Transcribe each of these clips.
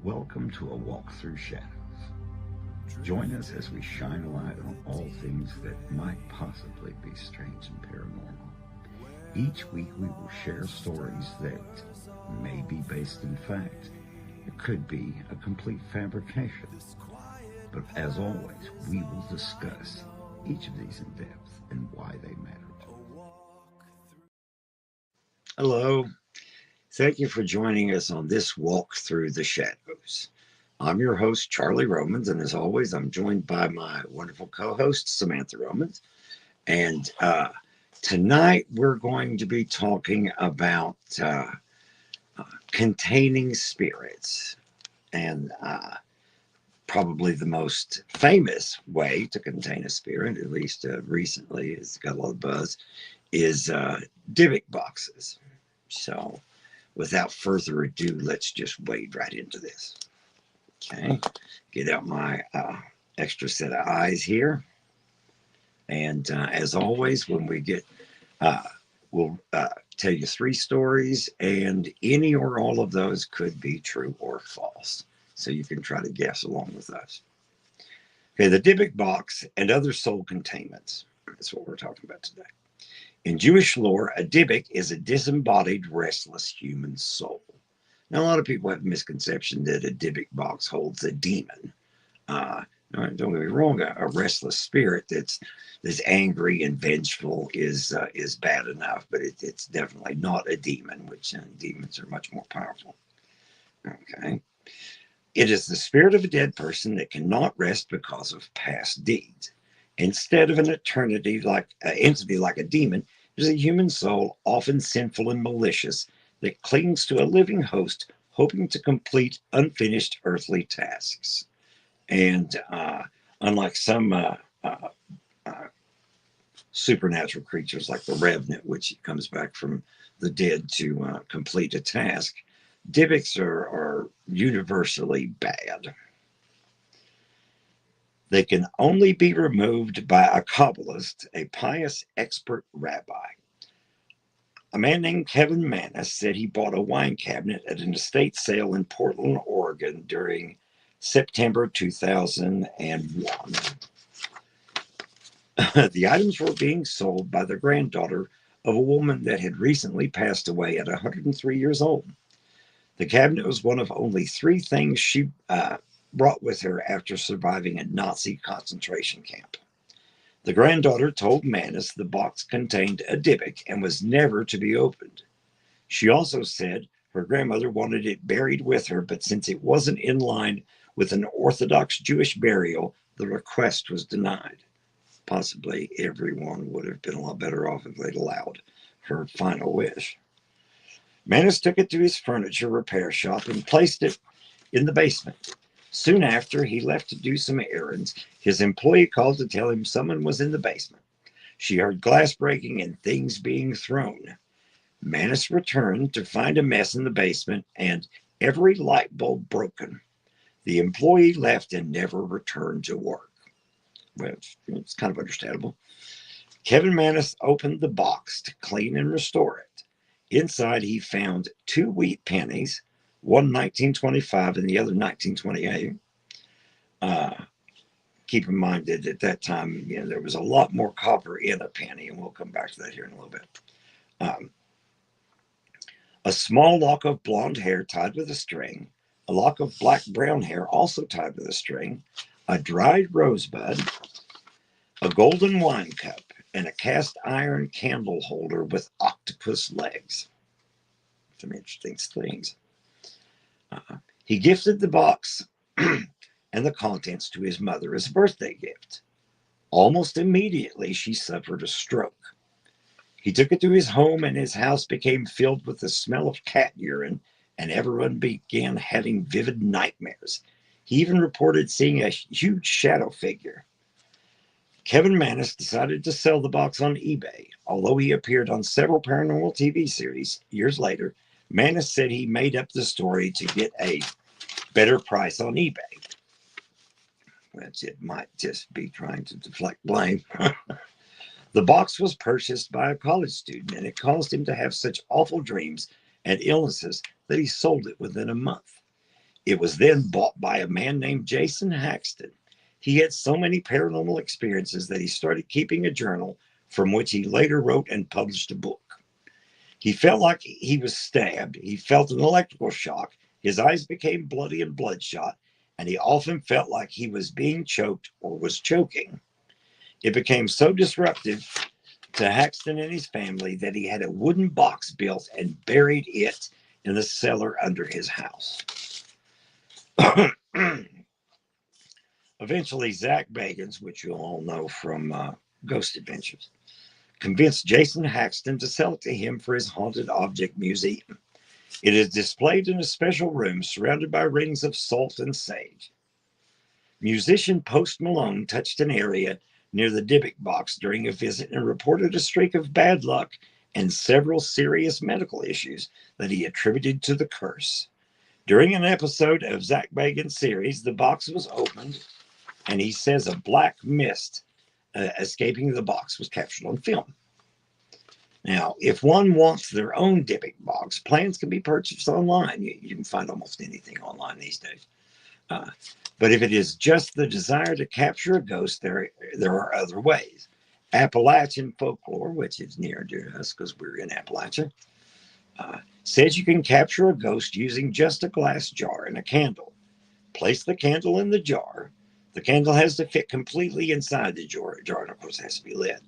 Welcome to a walk through shadows. Join us as we shine a light on all things that might possibly be strange and paranormal. Each week we will share stories that may be based in fact. It could be a complete fabrication. But as always, we will discuss each of these in depth and why they matter to us. Hello. Thank you for joining us on this walk through the shadows. I'm your host, Charlie Romans, and as always, I'm joined by my wonderful co-host, Samantha Romans. And tonight we're going to be talking about containing spirits. And probably the most famous way to contain a spirit, at least recently, it's got a lot of buzz, is Dybbuk boxes. So without further ado, let's just wade right into this. Okay, get out my extra set of eyes here. And as always, when we get, we'll tell you 3 stories, and any or all of those could be true or false. So you can try to guess along with us. Okay, the Dybbuk box and other soul containments. That's what we're talking about today. In Jewish lore, a Dybbuk is a disembodied, restless human soul. Now, a lot of people have a misconception that a Dybbuk box holds a demon. Don't get me wrong, a restless spirit that's angry and vengeful is bad enough, but it's definitely not a demon, which demons are much more powerful. Okay. It is the spirit of a dead person that cannot rest because of past deeds. Instead of an entity like a demon, it is a human soul, often sinful and malicious, that clings to a living host, hoping to complete unfinished earthly tasks. And unlike some supernatural creatures like the Revenant, which comes back from the dead to complete a task, Dybbuks are universally bad. They can only be removed by a Kabbalist, a pious expert rabbi. A man named Kevin Manis said he bought a wine cabinet at an estate sale in Portland, Oregon during September 2001. The items were being sold by the granddaughter of a woman that had recently passed away at 103 years old. The cabinet was one of only 3 things she brought with her after surviving a Nazi concentration camp. The granddaughter told Manis the box contained a Dybbuk and was never to be opened. She also said her grandmother wanted it buried with her, but since it wasn't in line with an Orthodox Jewish burial, the request was denied. Possibly everyone would have been a lot better off if they'd allowed her final wish. Manis took it to his furniture repair shop and placed it in the basement. Soon after, he left to do some errands. His employee called to tell him someone was in the basement. She heard glass breaking and things being thrown. Manis returned to find a mess in the basement and every light bulb broken. The employee left and never returned to work. Well, it's kind of understandable. Kevin Manis opened the box to clean and restore it. Inside, he found 2 wheat pennies, one 1925 and the other 1928. Keep in mind that at that time, there was a lot more copper in a penny, and we'll come back to that here in a little bit. A small lock of blonde hair tied with a string, a lock of black-brown hair also tied with a string, a dried rosebud, a golden wine cup, and a cast iron candle holder with octopus legs. Some interesting things. He gifted the box and the contents to his mother as a birthday gift. Almost immediately, she suffered a stroke. He took it to his home, and his house became filled with the smell of cat urine, and everyone began having vivid nightmares. He even reported seeing a huge shadow figure. Kevin Manis decided to sell the box on eBay. Although he appeared on several paranormal TV series years later, Manis said he made up the story to get a better price on eBay. Which it might just be trying to deflect blame. The box was purchased by a college student, and it caused him to have such awful dreams and illnesses that he sold it within a month. It was then bought by a man named Jason Haxton. He had so many paranormal experiences that he started keeping a journal from which he later wrote and published a book. He felt like he was stabbed. He felt an electrical shock. His eyes became bloody and bloodshot, and he often felt like he was being choked or was choking. It became so disruptive to Haxton and his family that he had a wooden box built and buried it in the cellar under his house. Eventually, Zach Bagans, which you'll all know from Ghost Adventures, convinced Jason Haxton to sell it to him for his haunted object museum. It is displayed in a special room surrounded by rings of salt and sage. Musician Post Malone touched an area near the Dybbuk box during a visit and reported a streak of bad luck and several serious medical issues that he attributed to the curse. During an episode of Zach Bagans' series, the box was opened, and he says a black mist escaping the box was captured on film. Now, if one wants their own Dybbuk box, plans can be purchased online. You can find almost anything online these days. But if it is just the desire to capture a ghost, there are other ways. Appalachian folklore, which is near and dear to us because we're in Appalachia, says you can capture a ghost using just a glass jar and a candle. Place the candle in the jar. The candle has to fit completely inside the jar, and of course it has to be lit.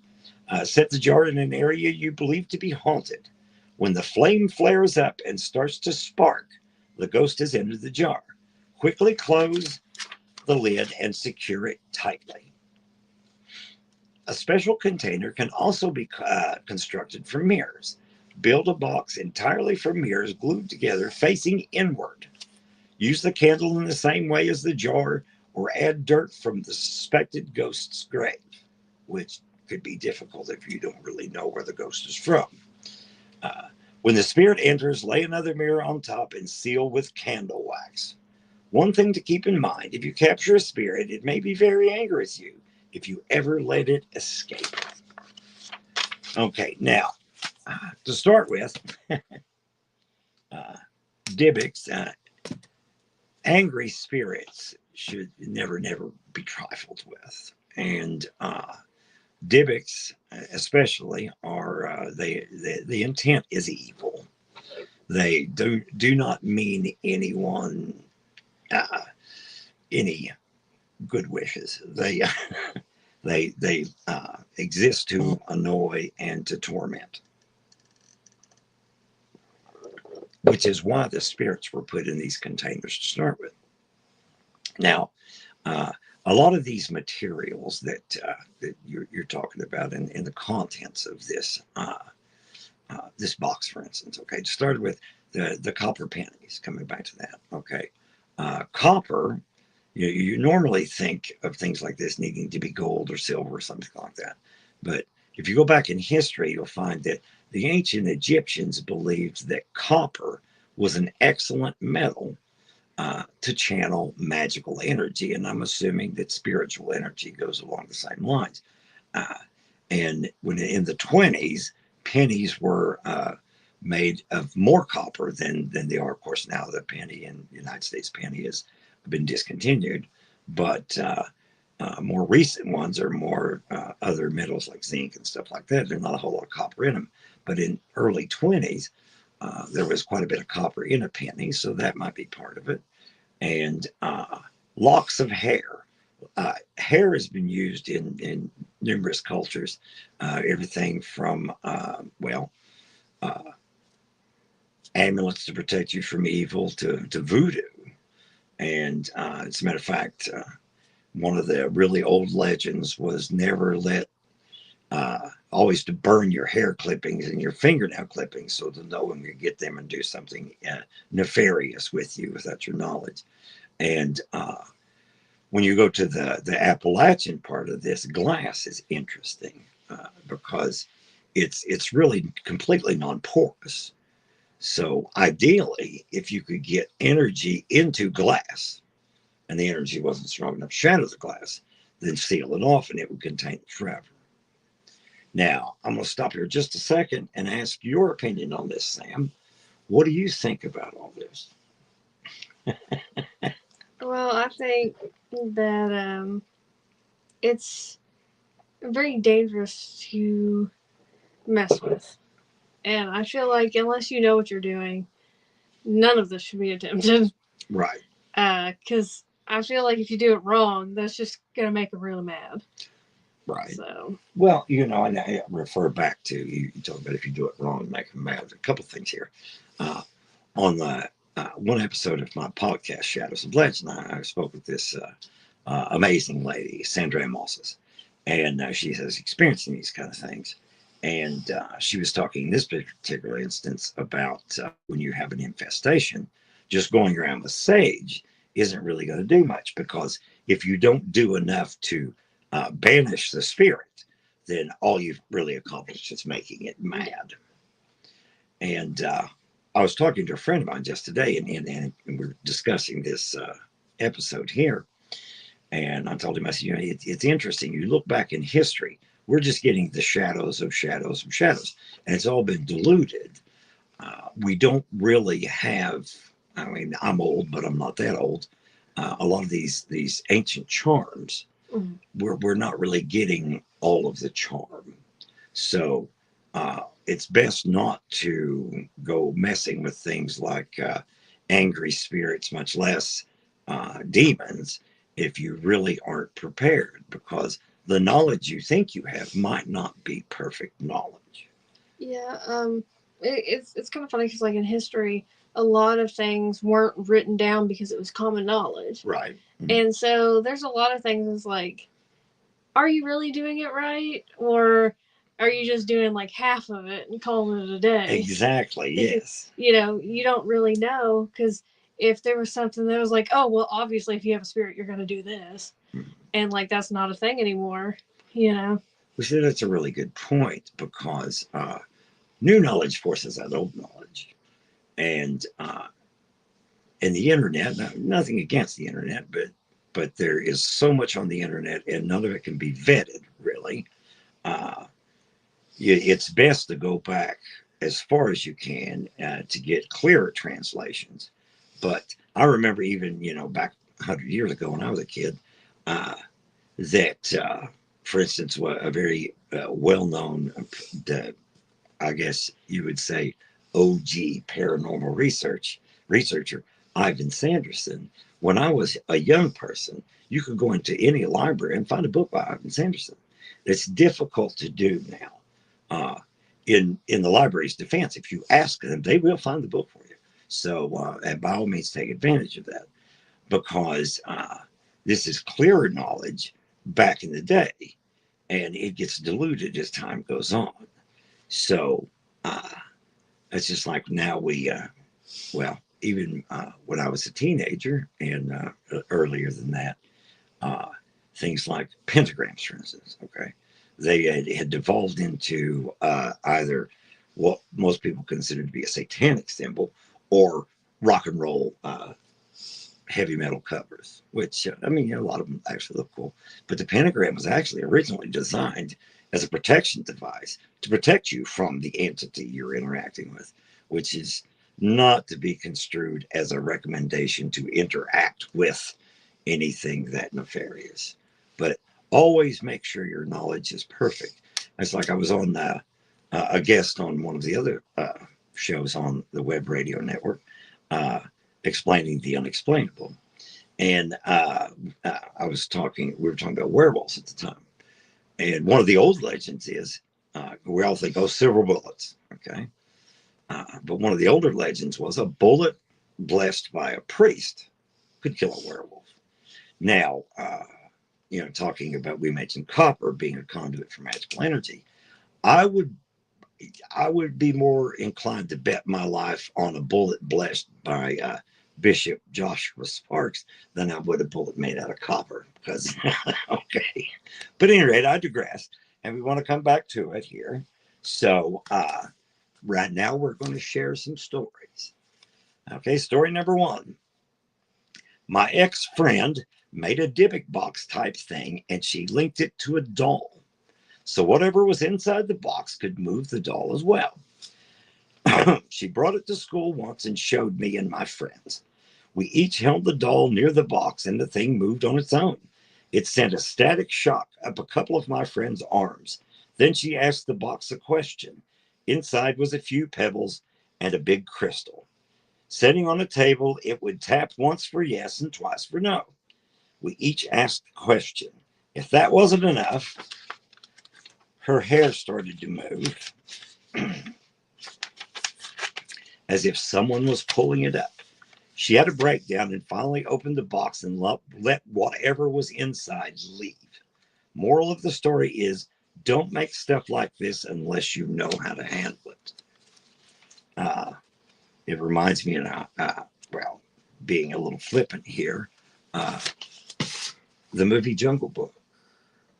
Set the jar in an area you believe to be haunted. When the flame flares up and starts to spark, the ghost has entered the jar. Quickly close the lid and secure it tightly. A special container can also be constructed from mirrors. Build a box entirely from mirrors glued together facing inward. Use the candle in the same way as the jar, or add dirt from the suspected ghost's grave, which could be difficult if you don't really know where the ghost is from. When the spirit enters, lay another mirror on top and seal with candle wax. One thing to keep in mind, if you capture a spirit, it may be very angry with you if you ever let it escape. Okay, now, to start with, Dybbuk's angry spirits should never be trifled with. And Dybbuk's especially are, the intent is evil. They do not mean anyone any good wishes. They exist to annoy and to torment, which is why the spirits were put in these containers to start with. Now, a lot of these materials that you're talking about in the contents of this this box, for instance, okay, started with the copper pennies. Coming back to that, okay, copper. You normally think of things like this needing to be gold or silver or something like that, but if you go back in history, you'll find that the ancient Egyptians believed that copper was an excellent metal to channel magical energy, and I'm assuming that spiritual energy goes along the same lines. And when in the 20s, pennies were made of more copper than they are. Of course, now the penny in the United States penny has been discontinued, but more recent ones are more other metals like zinc and stuff like that. There's not a whole lot of copper in them, but in early 20s, there was quite a bit of copper in a penny, so that might be part of it. And locks of hair. Hair has been used in numerous cultures, everything from, amulets to protect you from evil to voodoo. And as a matter of fact, one of the really old legends was never let, always to burn your hair clippings and your fingernail clippings so that no one can get them and do something nefarious with you without your knowledge. And when you go to the Appalachian part of this, glass is interesting because it's really completely non-porous. So ideally, if you could get energy into glass and the energy wasn't strong enough to shatter the glass, then seal it off and it would contain it forever. Now, I'm going to stop here just a second and ask your opinion on this, Sam. What do you think about all this? I think that it's very dangerous to mess with. And I feel like unless you know what you're doing, none of this should be attempted. Right. Because I feel like if you do it wrong, that's just gonna make them really mad. Right. So Well, and I refer back to you talk about if you do it wrong, make them mad. A couple things here. Uh, on the one episode of my podcast, Shadows of Legend, I spoke with this amazing lady, Sandra Mosses, and she has experiencing these kind of things. And she was talking in this particular instance about when you have an infestation, just going around with sage isn't really going to do much because if you don't do enough to banish the spirit, then all you've really accomplished is making it mad. And I was talking to a friend of mine just today, and we're discussing this episode here. And I told him, I said, it's interesting. You look back in history, we're just getting the shadows of shadows of shadows, and it's all been diluted. We don't really have. I mean, I'm old, but I'm not that old. A lot of these ancient charms, we're not really getting all of the charm. So it's best not to go messing with things like angry spirits, much less demons, if you really aren't prepared, because the knowledge you think you have might not be perfect knowledge. yeah, it's kind of funny because like in history, a lot of things weren't written down because it was common knowledge, Right. and so there's a lot of things that's like, are you really doing it right, or are you just doing like half of it and calling it a day? Exactly. Because Yes. you don't really know because if there was something that was like, oh well, obviously if you have a spirit, you're gonna do this, and like that's not a thing anymore. You know. We said that's a really good point because new knowledge forces out old knowledge, and the internet. Nothing against the internet, but there is so much on the internet, and none of it can be vetted really. Uh, it's best to go back as far as you can to get clearer translations. But I remember even back 100 years ago when I was a kid, uh, that for instance, a very well-known, uh, I guess you would say, OG paranormal researcher Ivan Sanderson. When I was a young person, you could go into any library and find a book by Ivan Sanderson. It's difficult to do now. In the library's defense, if you ask them, they will find the book for you. So, and by all means, take advantage of that because this is clearer knowledge back in the day, and it gets diluted as time goes on. So, uh, it's just like now well, even when I was a teenager and earlier than that, uh, things like pentagrams, for instance, okay, they had devolved into either what most people consider to be a satanic symbol or rock and roll heavy metal covers, which I mean, a lot of them actually look cool. But the pentagram was actually originally designed as a protection device to protect you from the entity you're interacting with, which is not to be construed as a recommendation to interact with anything that nefarious. But always make sure your knowledge is perfect. It's like I was on a guest on one of the other shows on the web radio network, uh, explaining the unexplainable. And we were talking about werewolves at the time. And one of the old legends is we all think, oh, silver bullets. Okay. But one of the older legends was a bullet blessed by a priest could kill a werewolf. Now, talking about, we mentioned copper being a conduit for magical energy. I would I would be more inclined to bet my life on a bullet blessed by Bishop Joshua Sparks than I would a bullet made out of copper. Because okay, but at any rate, I digress, and we want to come back to it here. So right now, we're going to share some stories. Okay, story number one. My ex friend made a Dybbuk box type thing, and she linked it to a doll. So whatever was inside the box could move the doll as well. She brought it to school once and showed me and my friends. We each held the doll near the box, and the thing moved on its own. It sent a static shock up a couple of my friend's arms. Then she asked the box a question. Inside was a few pebbles and a big crystal. Sitting on a table, it would tap once for yes and twice for no. We each asked the question. If that wasn't enough, her hair started to move as if someone was pulling it up. She had a breakdown and finally opened the box and let whatever was inside leave. Moral of the story is, don't make stuff like this unless you know how to handle it. It reminds me of, well, being a little flippant here, the movie Jungle Book,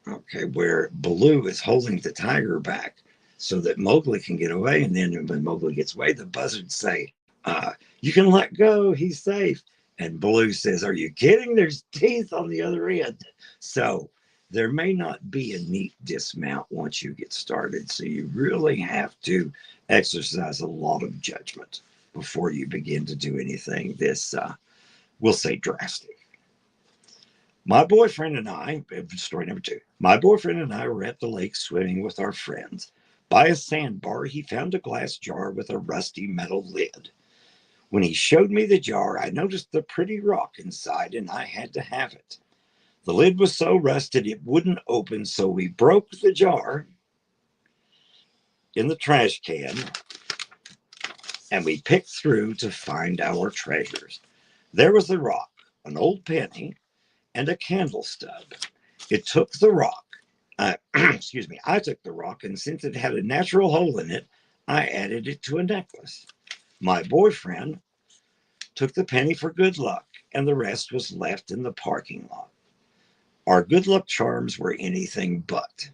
okay, where Baloo is holding the tiger back so that Mowgli can get away. And then when Mowgli gets away, the buzzards say, you can let go, he's safe. And Baloo says, are you kidding? There's teeth on the other end. So there may not be a neat dismount once you get started. So you really have to exercise a lot of judgment before you begin to do anything this, we'll say, drastic. My boyfriend and I, story number 2, my boyfriend and I were at the lake swimming with our friends. By a sandbar, he found a glass jar with a rusty metal lid. When he showed me the jar, I noticed the pretty rock inside, and I had to have it. The lid was so rusted it wouldn't open, so we broke the jar in the trash can, and we picked through to find our treasures. There was the rock, an old penny, and a candle stub. It took the rock. Excuse me. I took the rock, and since it had a natural hole in it, I added it to a necklace. My boyfriend took the penny for good luck, and the rest was left in the parking lot. Our good luck charms were anything but.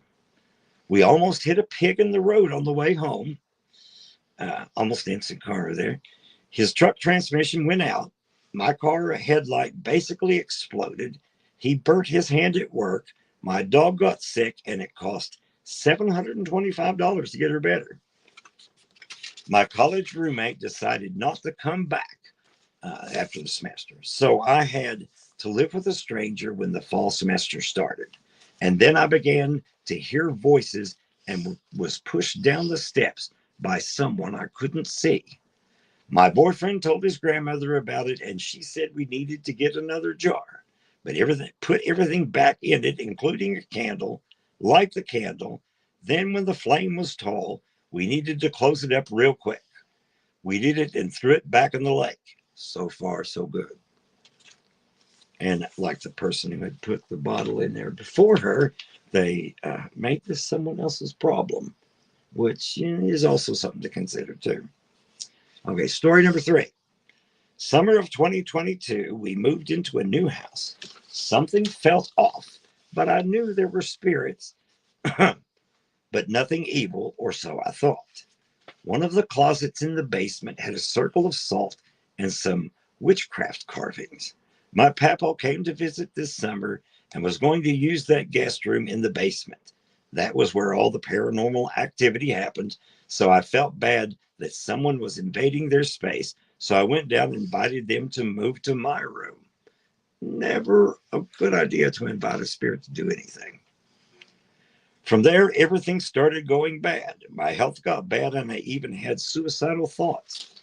We almost hit a pig in the road on the way home. Almost instant car there. His truck transmission went out. My car headlight basically exploded. He burnt his hand at work. My dog got sick, and it cost $725 to get her better. My college roommate decided not to come back after the semester, so I had to live with a stranger when the fall semester started. And then I began to hear voices and was pushed down the steps by someone I couldn't see. My boyfriend told his grandmother about it, and she said we needed to get another jar, but put everything back in it, including a candle, light the candle. Then when the flame was tall, we needed to close it up real quick. We did it and threw it back in the lake. So far, so good. And like the person who had put the bottle in there before her, they made this someone else's problem, which is also something to consider too. Okay, story number 3. Summer of 2022, we moved into a new house. Something felt off, but I knew there were spirits, but nothing evil, or so I thought. One of the closets in the basement had a circle of salt and some witchcraft carvings. My papa came to visit this summer and was going to use that guest room in the basement. That was where all the paranormal activity happened, so I felt bad that someone was invading their space, so I went down and invited them to move to my room. Never a good idea to invite a spirit to do anything. From there, everything started going bad. My health got bad, and I even had suicidal thoughts.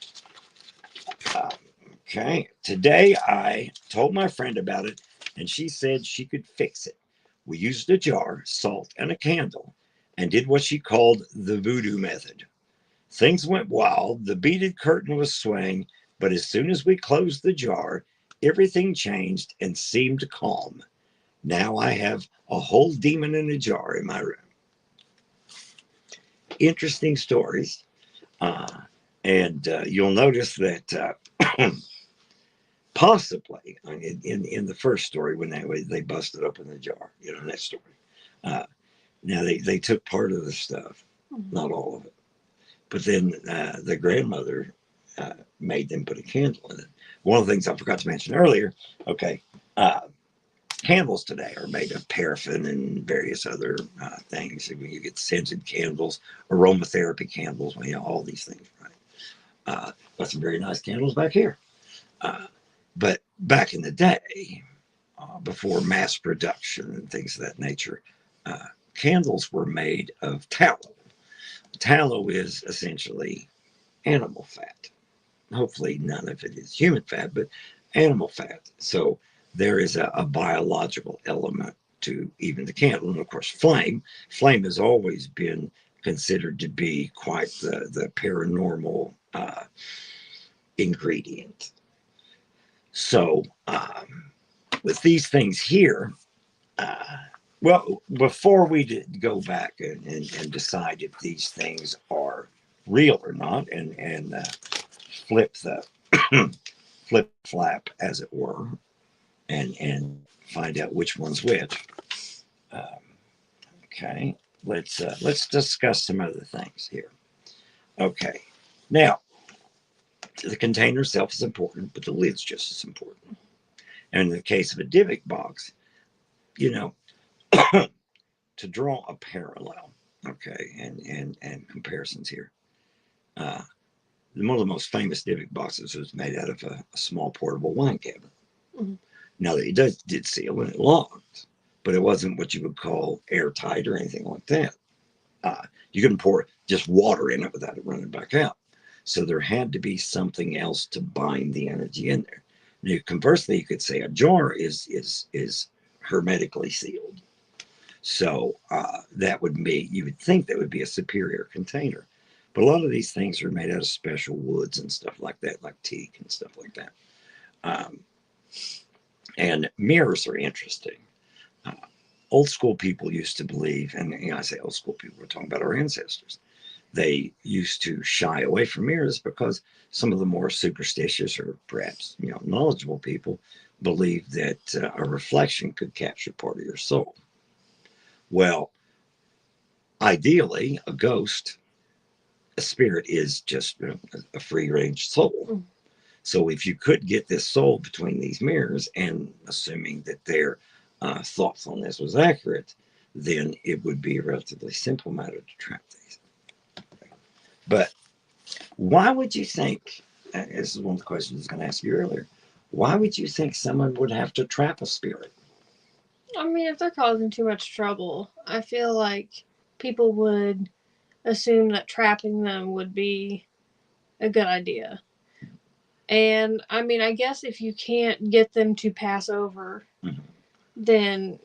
Okay, today I told my friend about it, and she said she could fix it. We used a jar, salt, and a candle, and did what she called the voodoo method. Things went wild. The beaded curtain was swaying, but as soon as we closed the jar, everything changed and seemed calm. Now I have a whole demon in a jar in my room. Interesting stories. And you'll notice that possibly in the first story, when they busted open the jar, that story. Now they took part of the stuff, not all of it. But then the grandmother made them put a candle in it. One of the things I forgot to mention earlier, okay, candles today are made of paraffin and various other things. You get scented candles, aromatherapy candles, all these things, right? Got some very nice candles back here. But back in the day, before mass production and things of that nature, uh, candles were made of tallow. Tallow is essentially animal fat. Hopefully, none of it is human fat, but animal fat. So there is a biological element to even the candle. And of course, flame. Flame has always been considered to be quite the paranormal ingredient. So, with these things here, uh, well, before we go back and decide if these things are real or not, and flip the flip flap, as it were, and find out which one's which. Um, okay, let's discuss some other things here. Okay, now the container itself is important, but the lid's just as important. And in the case of a Dybbuk box, you know, to draw a parallel, okay, and comparisons here. Uh, One of the most famous Dybbuk boxes was made out of a small portable wine cabinet. Mm-hmm. Now, it did seal and it locked, but it wasn't what you would call airtight or anything like that. You couldn't pour just water in it without it running back out. So there had to be something else to bind the energy in there. Now, conversely, you could say a jar is hermetically sealed. So that would be, you would think that would be a superior container. But a lot of these things are made out of special woods and stuff like that, like teak and stuff like that. Um, and mirrors are interesting. Uh, Old school people used to believe, and I say old school people, we're talking about our ancestors. They used to shy away from mirrors because some of the more superstitious or perhaps knowledgeable people believed that a reflection could capture part of your soul. Well, ideally, a ghost, a spirit is just a free range soul. Mm. So if you could get this soul between these mirrors, and assuming that their thoughtfulness was accurate, then it would be a relatively simple matter to trap these. But why would you think, this is one of the questions I was going to ask you earlier, why would you think someone would have to trap a spirit? I mean, if they're causing too much trouble, I feel like people would assume that trapping them would be a good idea. And I mean, I guess if you can't get them to pass over, mm-hmm. then,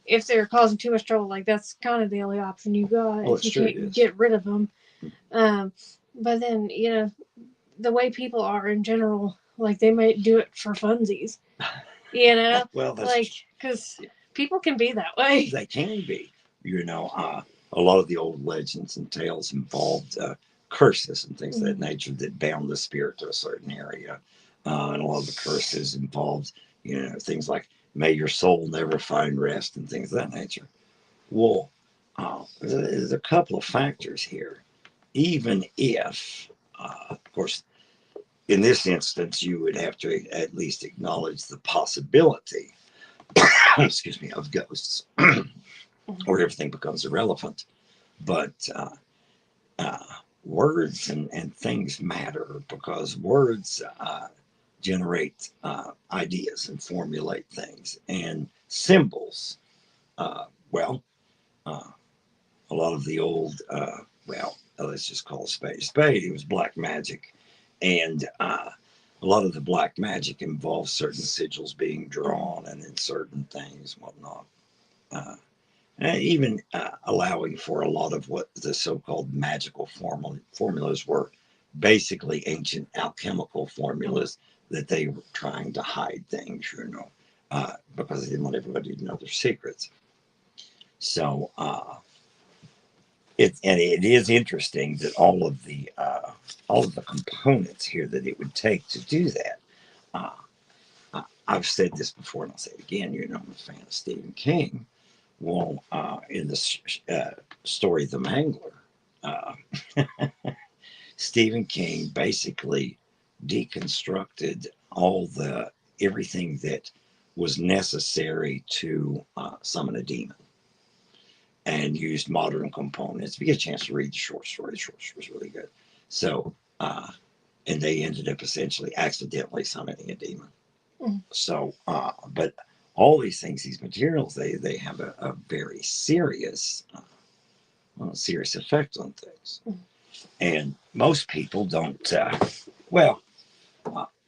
if they're causing too much trouble, like that's kind of the only option you got. Well, if you can't get rid of them. But then, the way people are in general, like they might do it for funsies, well, that's like, because people can be that way. They can be. A lot of the old legends and tales involved curses and things mm-hmm. of that nature that bound the spirit to a certain area. And a lot of the curses involved, things like, may your soul never find rest and things of that nature. Well, there's a couple of factors here. Even if, of course, in this instance, you would have to at least acknowledge the possibility, excuse me, of ghosts, or everything becomes irrelevant. But words and things matter, because words generate ideas and formulate things. And symbols, well, a lot of the old, let's just call a spade a spade. It was black magic. And a lot of the black magic involves certain sigils being drawn and in certain things, whatnot. Even allowing for a lot of what the so-called magical formulas were basically ancient alchemical formulas that they were trying to hide things, because they didn't want everybody to know their secrets. So it is interesting that all of the components here that it would take to do that. I've said this before, and I'll say it again. I'm a fan of Stephen King. Well, in the story The Mangler, Stephen King basically deconstructed everything that was necessary to summon a demon, and used modern components. If you get a chance to read the short story is really good. So, and they ended up essentially accidentally summoning a demon. Mm. So, but all these things, these materials, they have a very serious, serious effect on things. Mm. And most people don't. Well,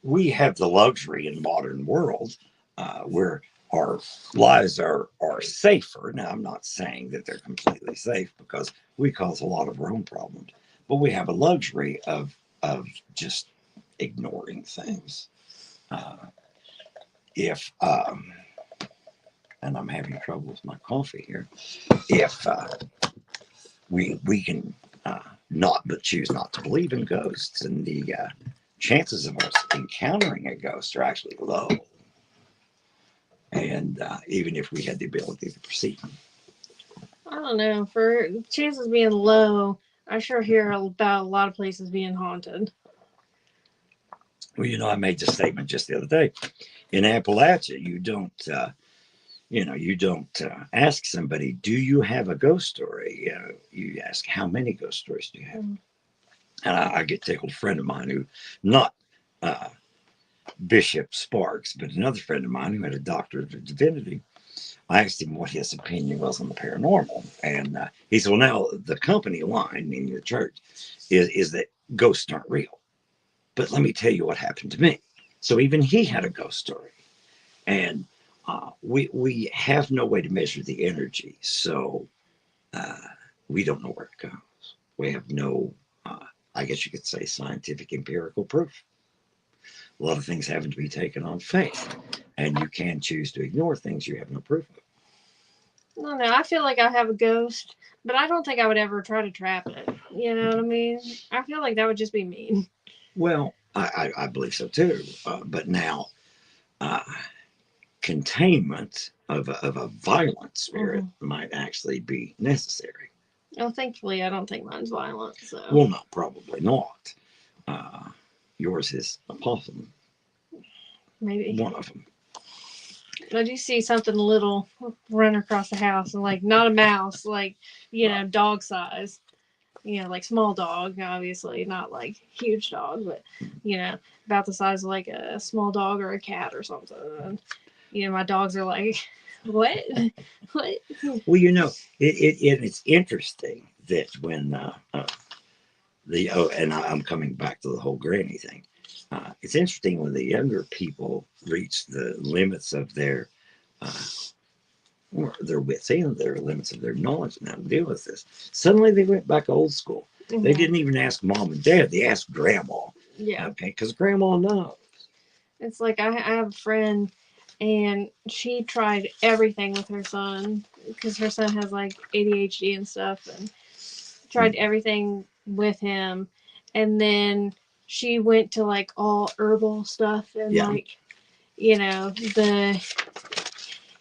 we have the luxury in the modern world where our lives are safer. Now, I'm not saying that they're completely safe because we cause a lot of our own problems, but we have a luxury of just ignoring things. Uh, if and I'm having trouble with my coffee here. If we can not but choose not to believe in ghosts, and the chances of us encountering a ghost are actually low. And even if we had the ability to perceive them. I don't know. For chances being low, I sure hear about a lot of places being haunted. Well, I made this statement just the other day. In Appalachia, you don't ask somebody, "Do you have a ghost story?" You ask, "How many ghost stories do you have?" Mm. And I get tickled. A friend of mine who, not uh, Bishop Sparks, but another friend of mine who had a doctorate of divinity, I asked him what his opinion was on the paranormal, and he said, "Well, now the company line, meaning the church, is that ghosts aren't real. But let me tell you what happened to me." So even he had a ghost story, and we have no way to measure the energy, so uh, we don't know where it goes. We have no, I guess you could say, scientific empirical proof. A lot of things having to be taken on faith, and you can choose to ignore things you have no proof of. I don't know. I feel like I have a ghost, but I don't think I would ever try to trap it. You know what I mean? I feel like that would just be mean. Well, I believe so too. But now, uh, containment of a violent spirit Hmm. might actually be necessary. Oh, thankfully, I don't think mine's violent. So Well, no, probably not. Uh, yours is a possum, maybe one of them. I do see something little run across the house, and like not a mouse, like Right. dog size. Like small dog, obviously, not like huge dog, but about the size of like a small dog or a cat or something. And my dogs are like, what, what? Well, it's interesting that when and I'm coming back to the whole granny thing. It's interesting when the younger people reach the limits of uh, their wits and their limits of their knowledge and how to deal with this. Suddenly they went back old school. They Yeah, didn't even ask mom and dad. They asked grandma. yeah. Okay, because grandma knows. It's like I have a friend, and she tried everything with her son because her son has like ADHD and stuff, and tried everything with him, and then she went to like all herbal stuff and Yeah. like the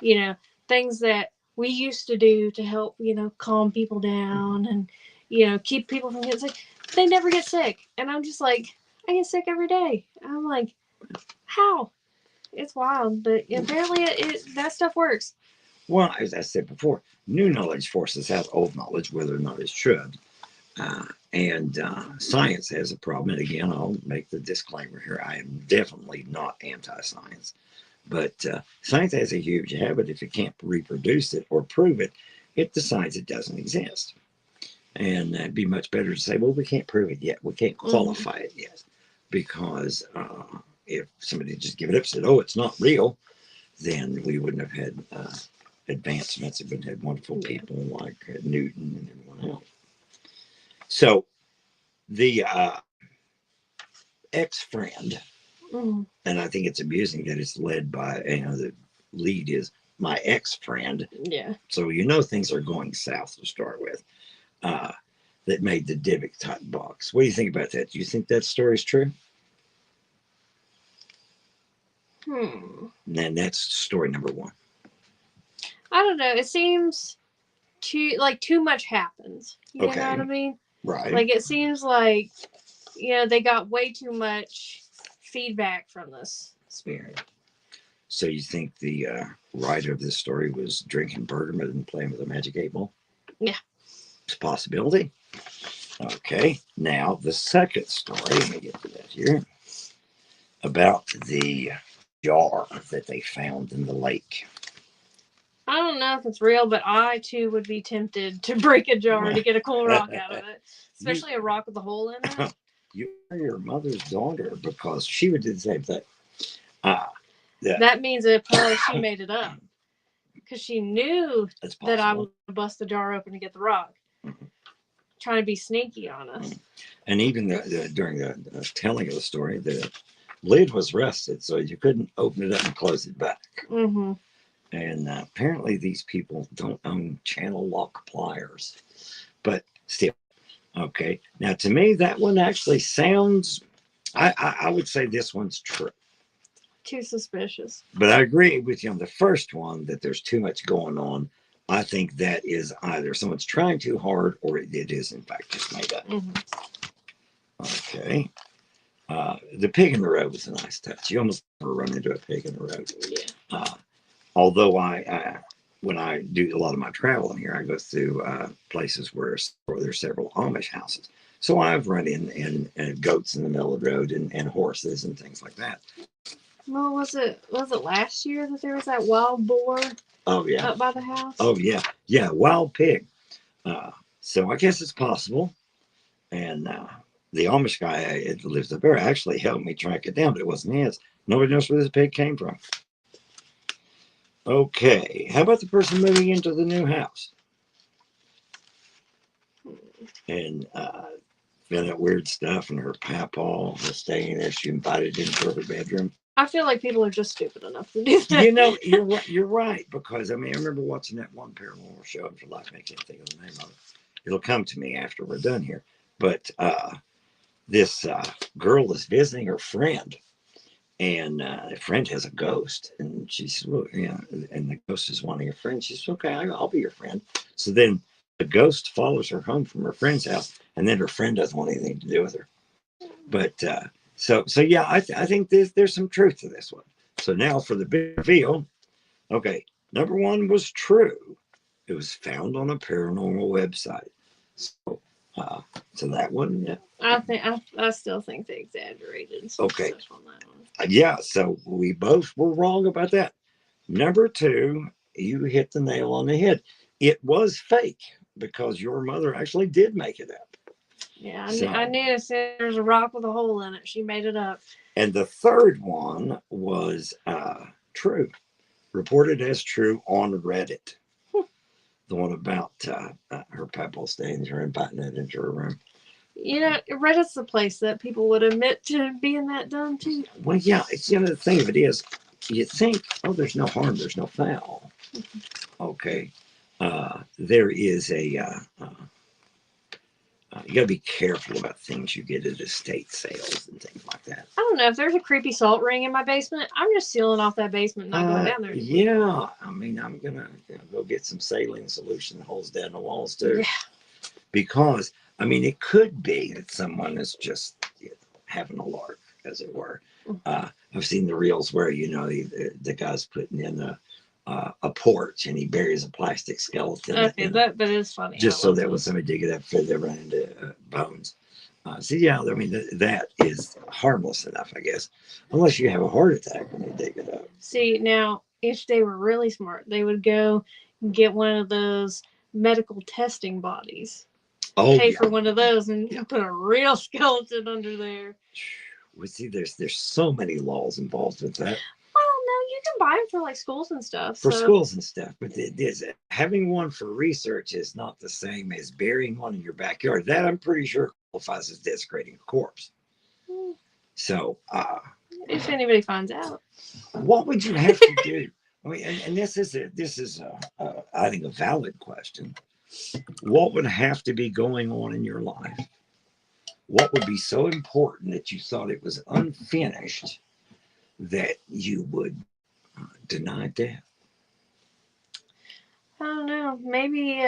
you know things that we used to do to help calm people down and keep people from getting sick. They never get sick, and I'm just like, I get sick every day. I'm like, how? It's wild, but apparently that stuff works. Well, as I said before, new knowledge forces out old knowledge, whether or not it's true. And science has a problem. And again, I'll make the disclaimer here: I am definitely not anti-science. But science has a huge habit. If it can't reproduce it or prove it, it decides it doesn't exist. And it'd be much better to say, well, we can't prove it yet. We can't Mm-hmm. qualify it yet. Because if somebody just give it up and said, oh, it's not real, then we wouldn't have had advancements. We wouldn't have had wonderful Yeah. people like Newton and everyone else. So the ex friend, Mm-hmm. and I think it's amusing that it's led by, the lead is my ex friend. Yeah. So things are going south to start with. Uh, that made the Dybbuk type box. What do you think about that? Do you think that story is true? And that's story number one. I don't know. It seems too much happens. You know what I Okay, mean? right. Like it seems like they got way too much feedback from this spirit. So you think the writer of this story was drinking bergamot and playing with a magic 8 ball? Yeah. It's a possibility. Okay, now the second story, let me get to that here, about the jar that they found in the lake. I don't know if it's real, but I too would be tempted to break a jar to get a cool rock out of it, especially a rock with a hole in it. You are your mother's daughter because she would do the same thing. Yeah. That means that probably she made it up because she knew that I would bust the jar open to get the rock. Mm-hmm. Trying to be sneaky on us. And even during the telling of the story, the lid was rusted, so you couldn't open it up and close it back. Mm-hmm. And apparently these people don't own channel lock pliers. But still, okay. Now, to me, that one actually sounds, I would say this one's true. Too suspicious. But I agree with you on the first one that there's too much going on. I think that is either someone's trying too hard or it is, in fact, just made up. Mm-hmm. Okay. The pig in the road was a nice touch. You almost never run into a pig in the road. Yeah. Although when I do a lot of my traveling here, I go through places where there's several Amish houses. So I've run in goats in the middle of the road and horses and things like that. Well, was it last year that there was that wild boar? Oh yeah, up by the house. Oh yeah, wild pig. So I guess it's possible. And the Amish guy that lives up there actually helped me track it down, but it wasn't his. Nobody knows where this pig came from. Okay, how about the person moving into the new house? And found out weird stuff, and her papa was staying there. She invited him to her bedroom. I feel like people are just stupid enough to do that. You're right, because I remember watching that one paranormal show, and for life I can't think of the name of it. It'll come to me after we're done here. But this girl is visiting her friend, and the friend has a ghost, and she says, "Well, yeah," and the ghost is wanting a friend. She says, "Okay, I'll be your friend." So then the ghost follows her home from her friend's house, and then her friend doesn't want anything to do with her. But so yeah, I think there's some truth to this one. So now for the big reveal. Okay, number one was true. It was found on a paranormal website. So that one, yeah. I still think they exaggerated. Okay. On that one. Yeah, so we both were wrong about that. Number two, you hit the nail on the head. It was fake because your mother actually did make it up. Yeah, I knew there's a rock with a hole in it. She made it up. And the third one was true, reported as true on Reddit. The one about her papa staying there and inviting it into her room. Reddit's the place that people would admit to being that dumb too. Well, yeah, it's the thing of it is, you think, oh, there's no harm, there's no foul. Okay, there is you got to be careful about things you get at estate sales and things like that. I don't know if there's a creepy salt ring in my basement. I'm just sealing off that basement and not going down there. Yeah, I'm gonna go get some saline solution holes down the walls too. Yeah. Because it could be that someone is just having a lark, as it were. I've seen the reels where the guy's putting in a porch and he buries a plastic skeleton. Okay, that is funny. Just so that when somebody dig it up, they run into bones. That is harmless enough, I guess, unless you have a heart attack when you dig it up. See, now, if they were really smart, they would go get one of those medical testing bodies. Pay for one of those and put a real skeleton under there. Well, see, there's so many laws involved with that. Well, no, you can buy them for like schools and stuff. For schools and stuff, but having one for research is not the same as burying one in your backyard. That I'm pretty sure qualifies as desecrating a corpse. So, if anybody finds out, what would you have to do? And this is I think a valid question. What would have to be going on in your life? What would be so important that you thought it was unfinished that you would deny death? I don't know. Maybe,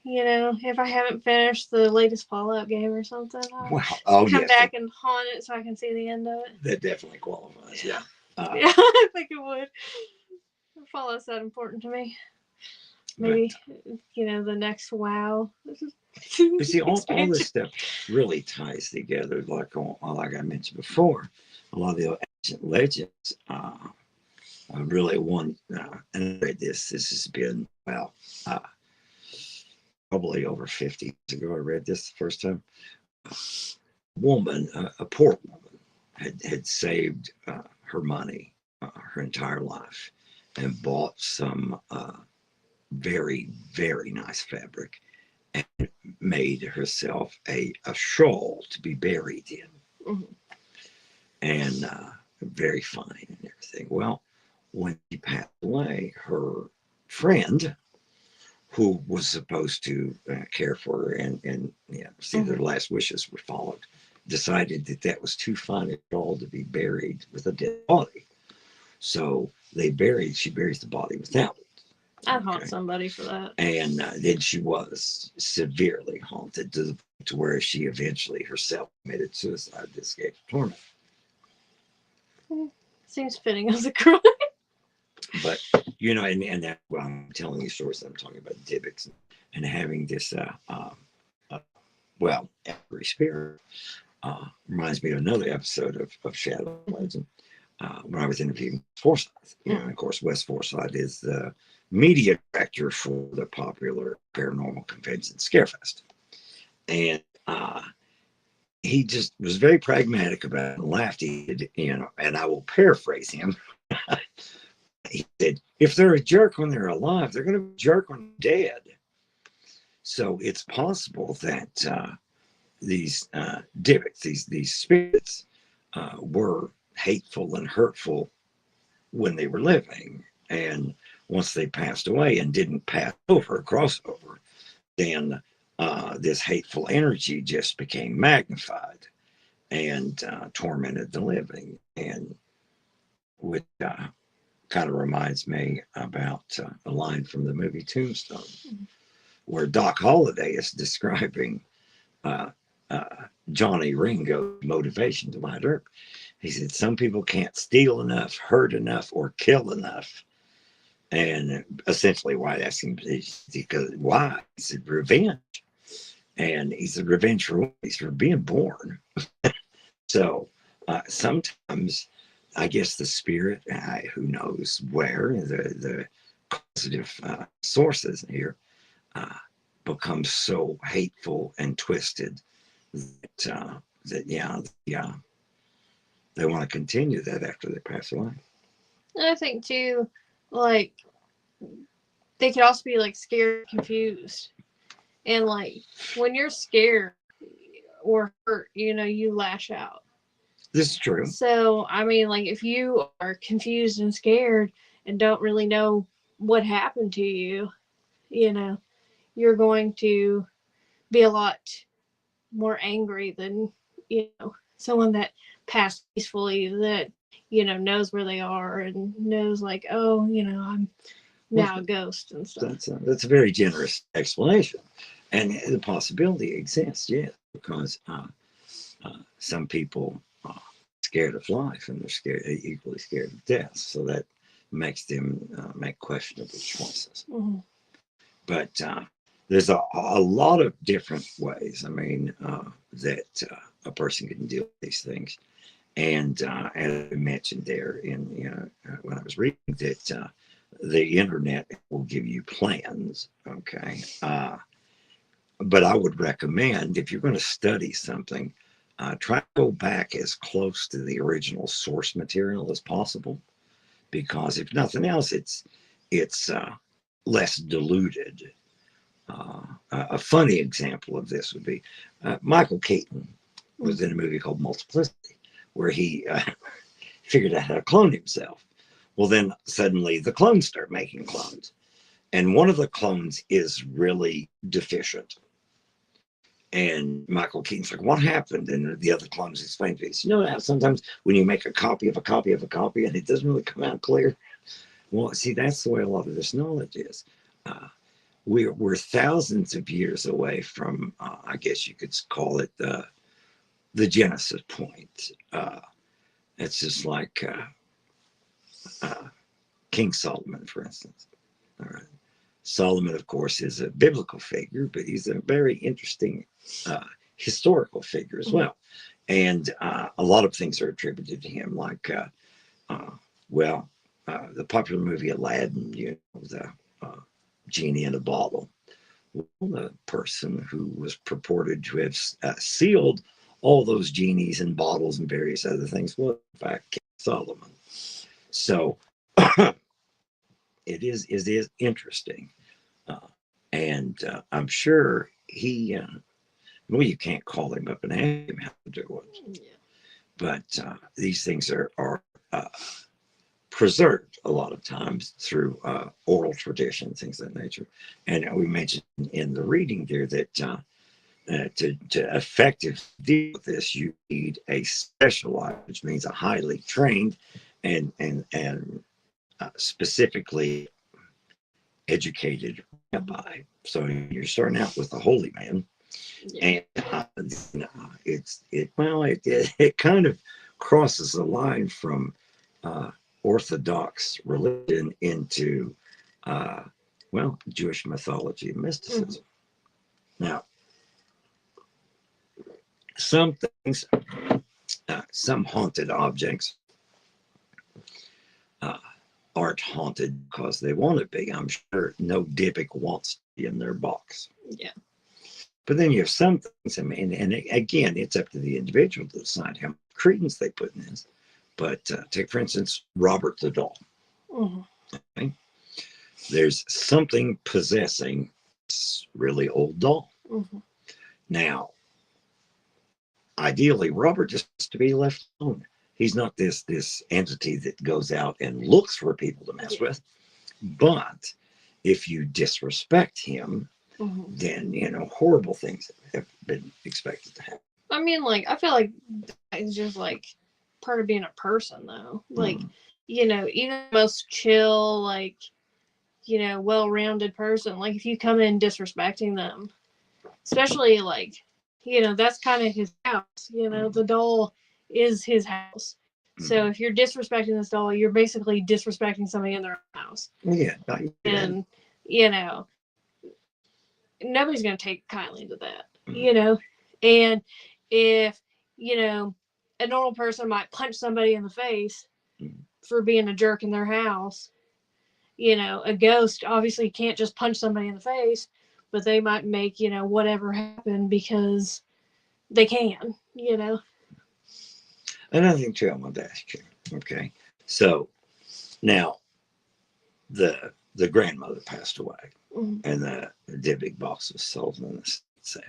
if I haven't finished the latest Fallout game or something, I'll come back and haunt it so I can see the end of it. That definitely qualifies, yeah. Yeah, I think it would. Fallout's that important to me. Maybe, the next WoW. You see, all this stuff really ties together, like I mentioned before. A lot of the ancient legends. I really want, and I read this. This has been, well, uh, probably over 50 years ago. I read this the first time. A woman, a poor woman, had saved her money her entire life and bought some very, very nice fabric and made herself a shawl to be buried in. Mm-hmm. And very fine and everything. Well, when she passed away, her friend, who was supposed to care for her and see that her last wishes were followed, decided that that was too fine a shawl to be buried with a dead body. So she buries the body without it. I'd haunt somebody for that. And then she was severely haunted to the point to where she eventually herself committed suicide to escape torment. Seems fitting as a crime. But and that well, I'm telling you stories. I'm talking about Dybbuk and having this uh, well, angry spirit. Reminds me of another episode of Shadow Legend when I was interviewing Forsyth. And of course, Wes Forsyth is the media director for the popular paranormal convention Scarefest, and he just was very pragmatic about it and laughed. He did, and I will paraphrase him. He said, if they're a jerk when they're alive, they're going to be a jerk when they're dead. So it's possible that these Dybbuk, these spirits, were hateful and hurtful when they were living. And once they passed away and didn't cross over, then this hateful energy just became magnified and tormented the living. And with kind of reminds me about a line from the movie Tombstone, where Doc Holliday is describing uh, Johnny Ringo's motivation to Light Earth. He said, some people can't steal enough, hurt enough, or kill enough. And essentially, why I asked him, because why? He said, revenge. And he said, revenge for what? He's for being born. So sometimes I guess the spirit, who knows where, the causative sources here, becomes so hateful and twisted that they want to continue that after they pass away. And I think too, like they could also be like scared, confused, and like when you're scared or hurt, you lash out. This is true. So I mean, like if you are confused and scared and don't really know what happened to you, you're going to be a lot more angry than someone that passed peacefully, that knows where they are and knows like, oh, I'm now a ghost and stuff. That's a very generous explanation, and the possibility exists, yes, because some people are scared of life and they're equally scared of death, so that makes them make questionable choices. Mm-hmm. But there's a lot of different ways. I mean, that a person can deal with these things. And as I mentioned there when I was reading that the internet will give you plans, okay? But I would recommend, if you're going to study something, try to go back as close to the original source material as possible, because if nothing else, it's less diluted. A funny example of this would be Michael Keaton was in a movie called Multiplicity, where he figured out how to clone himself. Well, then suddenly the clones start making clones. And one of the clones is really deficient. And Michael Keaton's like, what happened? And the other clones explain to me, you know how sometimes when you make a copy of a copy of a copy and it doesn't really come out clear? Well, see, that's the way a lot of this knowledge is. We're thousands of years away from, I guess you could call it the Genesis point. It's just like King Solomon, for instance. All right. Solomon, of course, is a biblical figure, but he's a very interesting historical figure as well. And a lot of things are attributed to him, like, uh, well, the popular movie Aladdin, the uh, genie in a bottle. Well, the person who was purported to have sealed all those genies and bottles and various other things was, in fact, King Solomon. So it is interesting, uh, and I'm sure he. Well, you can't call him up and ask him how to do it, Yeah. but these things are preserved a lot of times through oral tradition, things of that nature. And we mentioned in the reading there that to effectively deal with this, you need a specialized, which means a highly trained and specifically educated rabbi. So you're starting out with a holy man, Yeah. and it kind of crosses the line from uh, Orthodox religion into uh, Jewish mythology and mysticism. Now, some things, some haunted objects uh, aren't haunted because they want to be. I'm sure no Dybbuk wants to be in their box. Yeah. But then you have some things, I mean, and again, it's up to the individual to decide how much credence they put in this. But take, for instance, Robert the doll. Mm-hmm. Okay? There's something possessing this really old doll. Mm-hmm. Now, ideally, Robert just has to be left alone. He's not this entity that goes out and looks for people to mess with. But if you disrespect him, Mm-hmm. then horrible things have been expected to happen. I mean, like, I feel like it's just like part of being a person, though. Like, Mm. even the most chill, like, well-rounded person, like, if you come in disrespecting them, especially like, that's kind of his house. The doll is his house. So if you're disrespecting this doll, you're basically disrespecting somebody in their house. Yeah, And, you know, nobody's going to take kindly to that, And if, a normal person might punch somebody in the face for being a jerk in their house, a ghost obviously can't just punch somebody in the face, but they might make, whatever happen because they can. Another thing too, I wanted to ask you. Okay, so now the grandmother passed away, and the Dybbuk box was sold in the sale.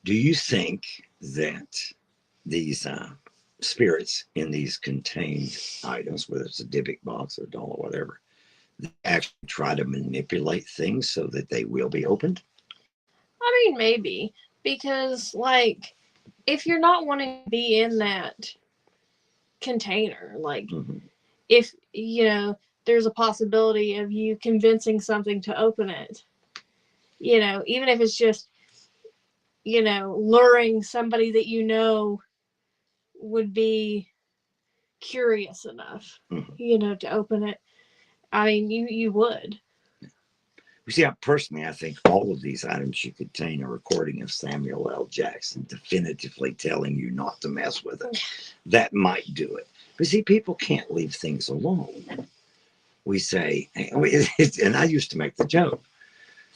Do you think that these spirits in these contained items, whether it's a Dybbuk box or doll or whatever, they actually try to manipulate things so that they will be opened? I mean, maybe. Because, like, if you're not wanting to be in that container, like, if, there's a possibility of you convincing something to open it, even if it's just, luring somebody that would be curious enough, to open it. I mean, you would. You see, personally, I think all of these items should contain a recording of Samuel L. Jackson definitively telling you not to mess with it. That might do it. But see, people can't leave things alone. We say, and I used to make the joke,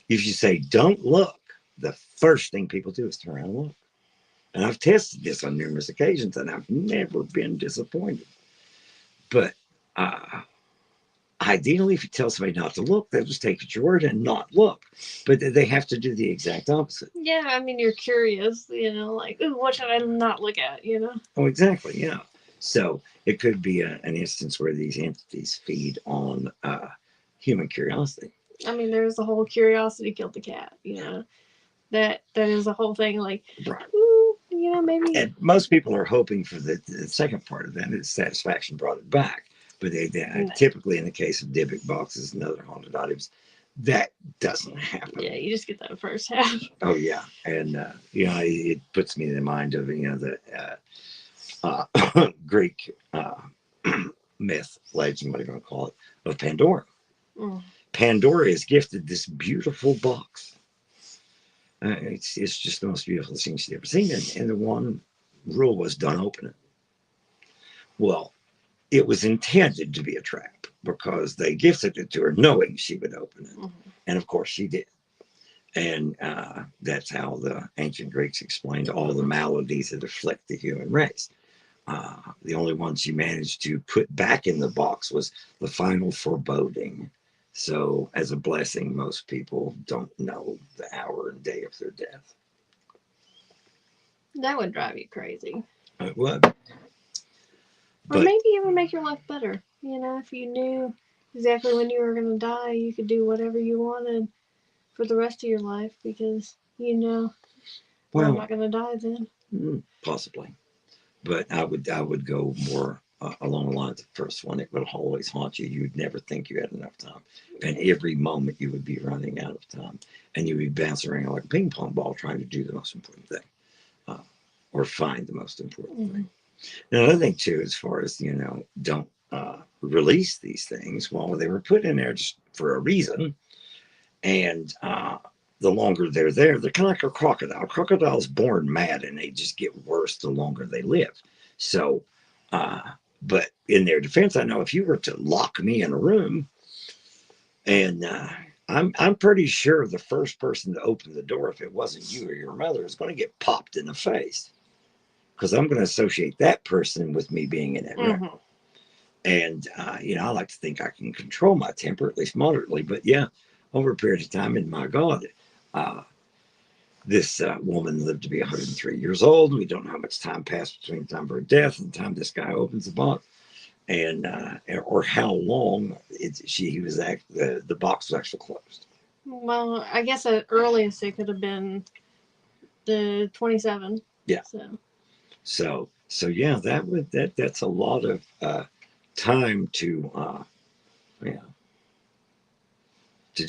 if you say, don't look, the first thing people do is turn around and look. And I've tested this on numerous occasions, and I've never been disappointed. But ideally, if you tell somebody not to look, they'll just take your word and not look. But they have to do the exact opposite. Yeah, I mean, you're curious, like, ooh, what should I not look at, Oh, exactly, yeah. So it could be an instance where these entities feed on human curiosity. I mean, there's the whole curiosity killed the cat, That is the whole thing, like, right. Ooh, maybe. And most people are hoping for the second part of that, is satisfaction brought it back. But they typically, in the case of Dybbuk boxes and other haunted items, that doesn't happen. Yeah, you just get that first half. Oh yeah, and it puts me in the mind of the Greek myth, legend, whatever you want to call it, of Pandora. Pandora is gifted this beautiful box. It's just the most beautiful thing she's ever seen, and the one rule was don't open it. Well, it was intended to be a trap because they gifted it to her knowing she would open it. Mm-hmm. And of course she did. And that's how the ancient Greeks explained all the maladies that afflict the human race. The only one she managed to put back in the box was the final foreboding. So, as a blessing, most people don't know the hour and day of their death. That would drive you crazy. It would. Or But, maybe it would make your life better. You know, if you knew exactly when you were going to die, you could do whatever you wanted for the rest of your life because you know, well, I'm well, not going to die then. possibly. But I would go more along the lines of the first one. It would always haunt you. You'd never think you had enough time. And every moment you would be running out of time. And you'd be bouncing around like a ping pong ball trying to do the most important thing uh, or find the most important thing. Now, another thing, too, as far as, don't release these things, well, they were put in there just for a reason. And the longer they're there, they're kind of like a crocodile. Crocodile's born mad and they just get worse the longer they live. So, uh, but in their defense, I know if you were to lock me in a room and I'm pretty sure the first person to open the door, if it wasn't you or your mother, is going to get popped in the face because I'm going to associate that person with me being in that room. Mm-hmm. And, I like to think I can control my temper, at least moderately. But yeah, over a period of time, and my God, this woman lived to be 103 years old. And we don't know how much time passed between the time of her death and the time this guy opens the box. And, or how long the box was actually closed. Well, I guess at earliest it could have been the 27. Yeah. So yeah, that's a lot of time to, yeah.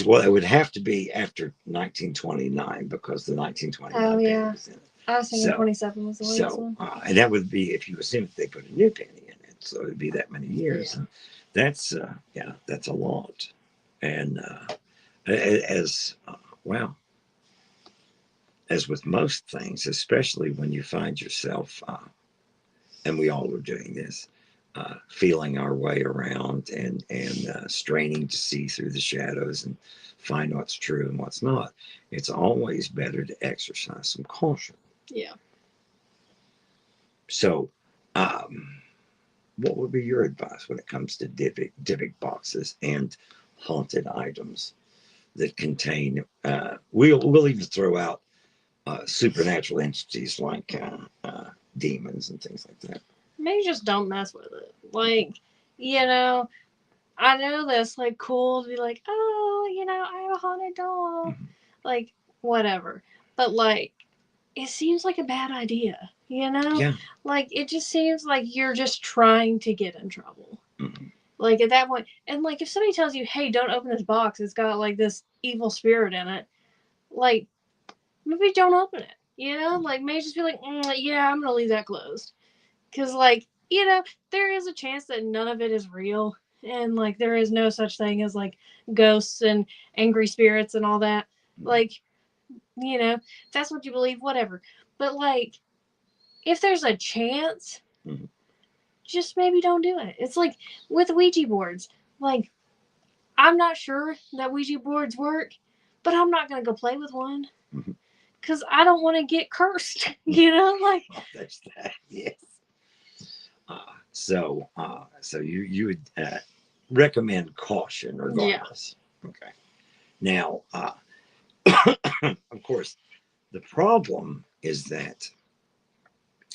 Well, it would have to be after 1929 because the 1929 penny was in it. I was thinking So, 27 was the latest one. And that would be if you assume that they put a new penny in it. So it'd be that many years. Yeah. And that's a lot. And as well, as with most things, especially when you find yourself, and we all are doing this, feeling our way around and straining to see through the shadows and find what's true and what's not. It's always better to exercise some caution. Yeah. So, what would be your advice when it comes to Dybbuk boxes and haunted items that contain? We'll even throw out supernatural entities like demons and things like that. Maybe just don't mess with it. Like, you know, I know that's like cool to be like, oh, I have a haunted doll. Mhm. Like, whatever. But like, it seems like a bad idea, Yeah. Like, it just seems like you're just trying to get in trouble. Mm-hmm. Like, at that point, and like, if somebody tells you, hey, don't open this box, it's got like this evil spirit in it, like, maybe don't open it, Like, maybe just be like, yeah, I'm gonna leave that closed. Because, like, there is a chance that none of it is real. And, like, there is no such thing as, like, ghosts and angry spirits and all that. Like, if that's what you believe, whatever. But, like, if there's a chance, Mm-hmm. just maybe don't do it. It's like with Ouija boards. Like, I'm not sure that Ouija boards work, but I'm not going to go play with one. Mm-hmm. Because I don't want to get cursed, Like, Oh, there's that. Yes. So you would recommend caution regardless. Yeah. Okay. Now, of course, the problem is that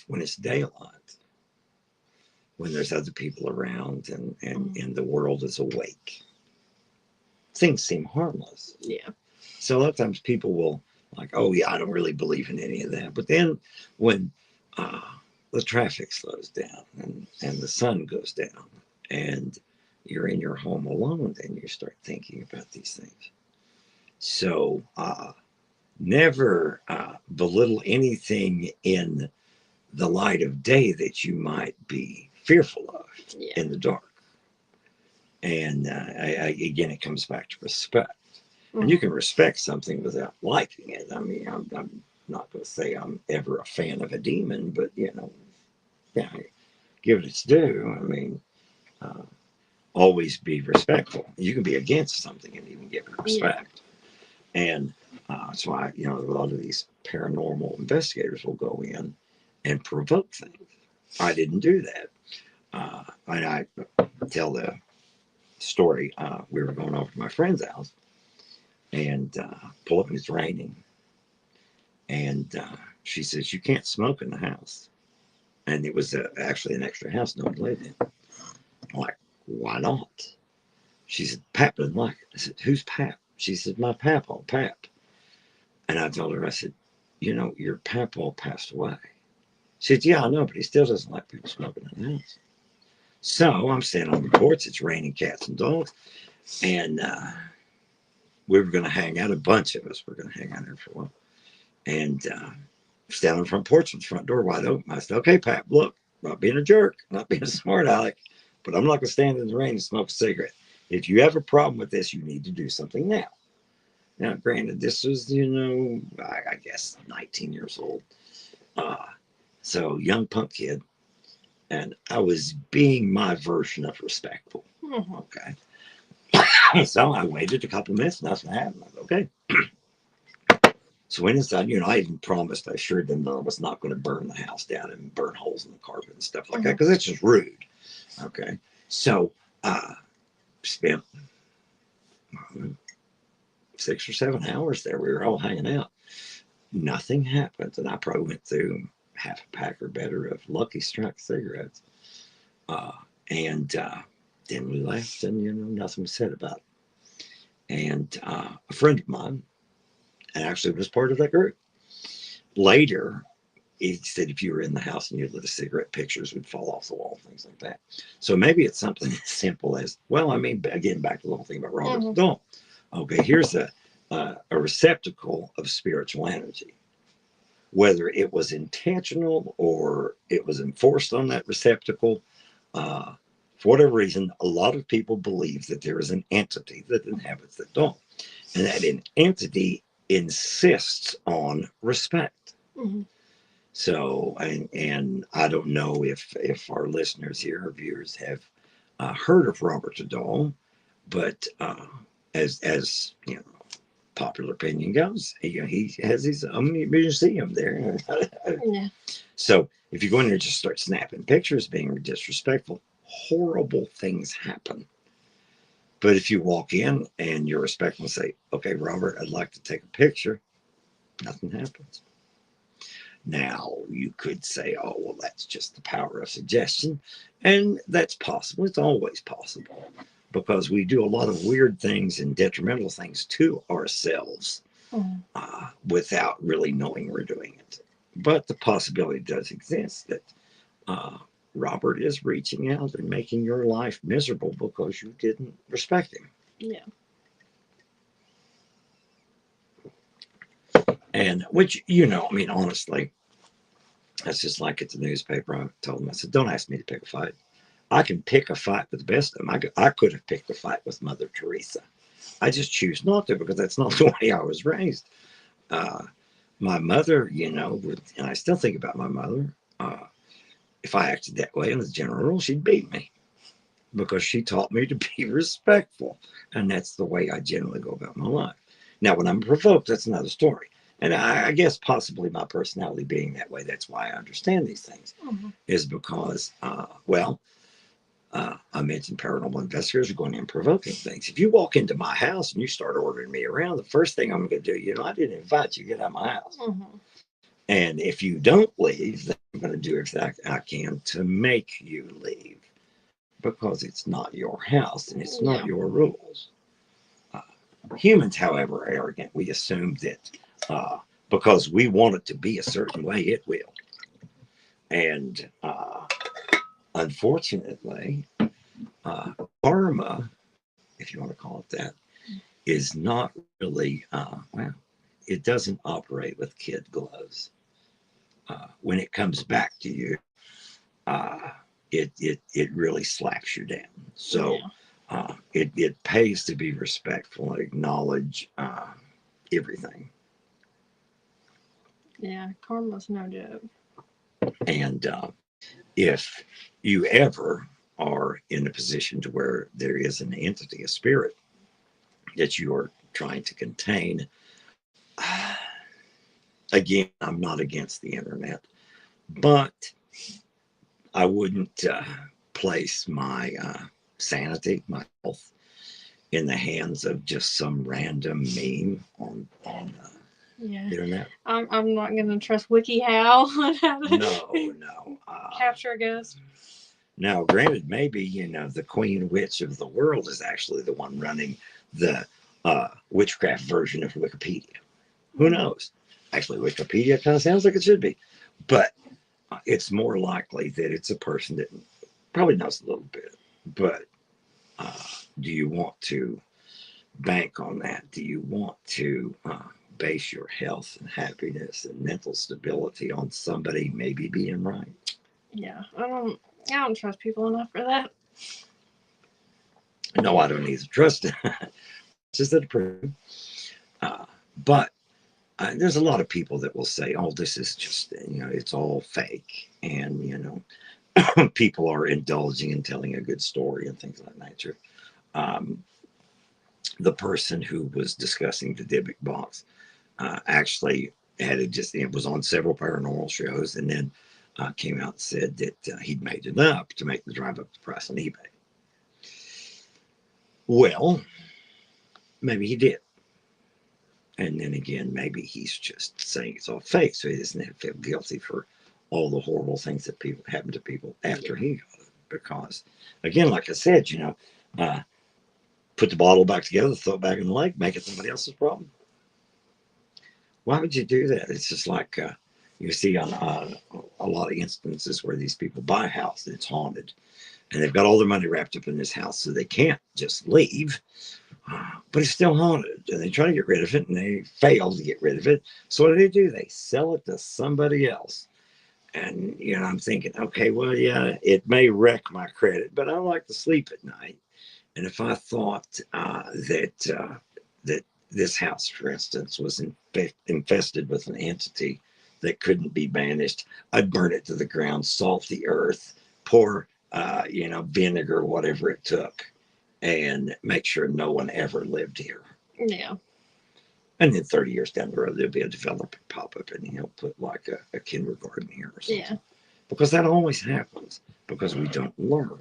when it's daylight, when there's other people around and the world is awake, things seem harmless. Yeah. So a lot of times people will like, oh yeah, I don't really believe in any of that. But then when the traffic slows down and the sun goes down and you're in your home alone, then you start thinking about these things. So never belittle anything in the light of day that you might be fearful of in the dark. And again, it comes back to respect. Mm-hmm. And you can respect something without liking it. I mean, I'm not going to say I'm ever a fan of a demon, but yeah, give it its due. I mean, uh, always be respectful. You can be against something and even give it Yeah. respect. And that's why, a lot of these paranormal investigators will go in and provoke things. I didn't do that. And I tell the story. We were going over to my friend's house and pull up and it's raining. And she says, "You can't smoke in the house." And it was actually an extra house no one lived in. I'm like, "Why not?" She said, "Pap doesn't like it." I said, "Who's Pap?" She said, "My papa, Pap." And I told her, I said, "Your papa passed away." She said, "Yeah, I know, but he still doesn't like people smoking in the house." So I'm standing on the porch. It's raining cats and dogs. And we were going to hang out. A bunch of us were going to hang out there for a while. And standing on the front porch with the front door wide open. I said, "Okay, Pap, look, not being a jerk, not being a smart aleck, but I'm not going to stand in the rain and smoke a cigarette. If you have a problem with this, you need to do something now." Now, granted, this was, I guess 19 years old. Uh, so, young punk kid. And I was being my version of respectful. Mm-hmm. Okay. So I waited a couple of minutes, nothing happened. I said, "Okay." So went inside, I even promised, I assured them that I was not going to burn the house down and burn holes in the carpet and stuff like that, because that's just rude. Okay. So spent 6 or 7 hours there. We were all hanging out. Nothing happened. And I probably went through half a pack or better of Lucky Strike cigarettes. Uh, and then we left, and, nothing was said about it. And a friend of mine actually was part of that group. Later, he said if you were in the house and you lit a cigarette, pictures would fall off the wall, things like that. So maybe it's something as simple as, well, I mean, again, back to the whole thing about Robert Mm-hmm. Dahl. Okay, here's a receptacle of spiritual energy. Whether it was intentional or it was enforced on that receptacle, uh, for whatever reason, a lot of people believe that there is an entity that inhabits the dome, and that an entity insists on respect. Mm-hmm. So, and I don't know if our listeners here or viewers have heard of Robert Dahl, but as popular opinion goes, he has his own museum there. Yeah. So if you go in there and just start snapping pictures, being disrespectful, horrible things happen. But if you walk in and you're respectful and say, "Okay, Robert, I'd like to take a picture," nothing happens. Now, you could say, "Oh, well, that's just the power of suggestion." And that's possible. It's always possible because we do a lot of weird things and detrimental things to ourselves Mm-hmm. without really knowing we're doing it. But the possibility does exist that uh, Robert is reaching out and making your life miserable because you didn't respect him. Yeah. And which, I mean, honestly, that's just like at the newspaper. I told them, I said, "Don't ask me to pick a fight. I can pick a fight with the best of them. I could have picked a fight with Mother Teresa. I just choose not to because that's not the way I was raised." Uh, my mother, and I still think about my mother. If I acted that way in the general rule, she'd beat me because she taught me to be respectful. And that's the way I generally go about my life. Now, when I'm provoked, that's another story. And I guess possibly my personality being that way, that's why I understand these things, Mm-hmm. is because, I mentioned paranormal investigators are going in and provoking things. If you walk into my house and you start ordering me around, the first thing I'm going to do, I didn't invite you, get out of my house. Mm-hmm. And if you don't leave, then I'm going to do exactly I can to make you leave because it's not your house and it's not Yeah. your rules. Uh, Humans, however, are arrogant. We assume that because we want it to be a certain way, it will. And unfortunately, karma, if you want to call it that, is not really, well, it doesn't operate with kid gloves. When it comes back to you, uh, it really slaps you down. So Yeah. it pays to be respectful and acknowledge everything. Yeah, karma's no joke. And if you ever are in a position to where there is an entity, a spirit that you are trying to contain, again, I'm not against the internet, but I wouldn't place my sanity, my health, in the hands of just some random meme on Yeah. the internet. I'm not gonna trust WikiHow on how No, to no. capture a ghost. Now, granted, maybe the Queen Witch of the world is actually the one running the witchcraft version of Wikipedia. Who knows? Actually, Wikipedia kind of sounds like it should be, but it's more likely that it's a person that probably knows a little bit. But uh, do you want to bank on that? Do you want to base your health and happiness and mental stability on somebody maybe being right? Yeah, I don't trust people enough for that. No, I don't need to trust it. Just that approve. Uh, but there's a lot of people that will say, "Oh, this is just it's all fake," and people are indulging in telling a good story and things of that nature. Um, the person who was discussing the Dybbuk box actually had it just it was on several paranormal shows, and then came out and said that he'd made it up to make the drive up the price on eBay. Well, maybe he did. And then again, maybe he's just saying it's all fake, so he doesn't have to feel guilty for all the horrible things that people happen to people after he got it. Because, again, like I said, uh, put the bottle back together, throw it back in the lake, make it somebody else's problem. Why would you do that? It's just like you see on a lot of instances where these people buy a house and it's haunted, and they've got all their money wrapped up in this house, so they can't just leave. But it's still haunted, and they try to get rid of it, and they fail to get rid of it. So what do? They sell it to somebody else. And I'm thinking, okay, well, yeah, it may wreck my credit, but I like to sleep at night. And if I thought that this house, for instance, was infested with an entity that couldn't be banished, I'd burn it to the ground, salt the earth, pour vinegar, whatever it took, and make sure no one ever lived here. Yeah. And then 30 years down the road, there'll be a developer pop up and he'll put like a kindergarten here or something. Yeah. Because that always happens because we don't learn.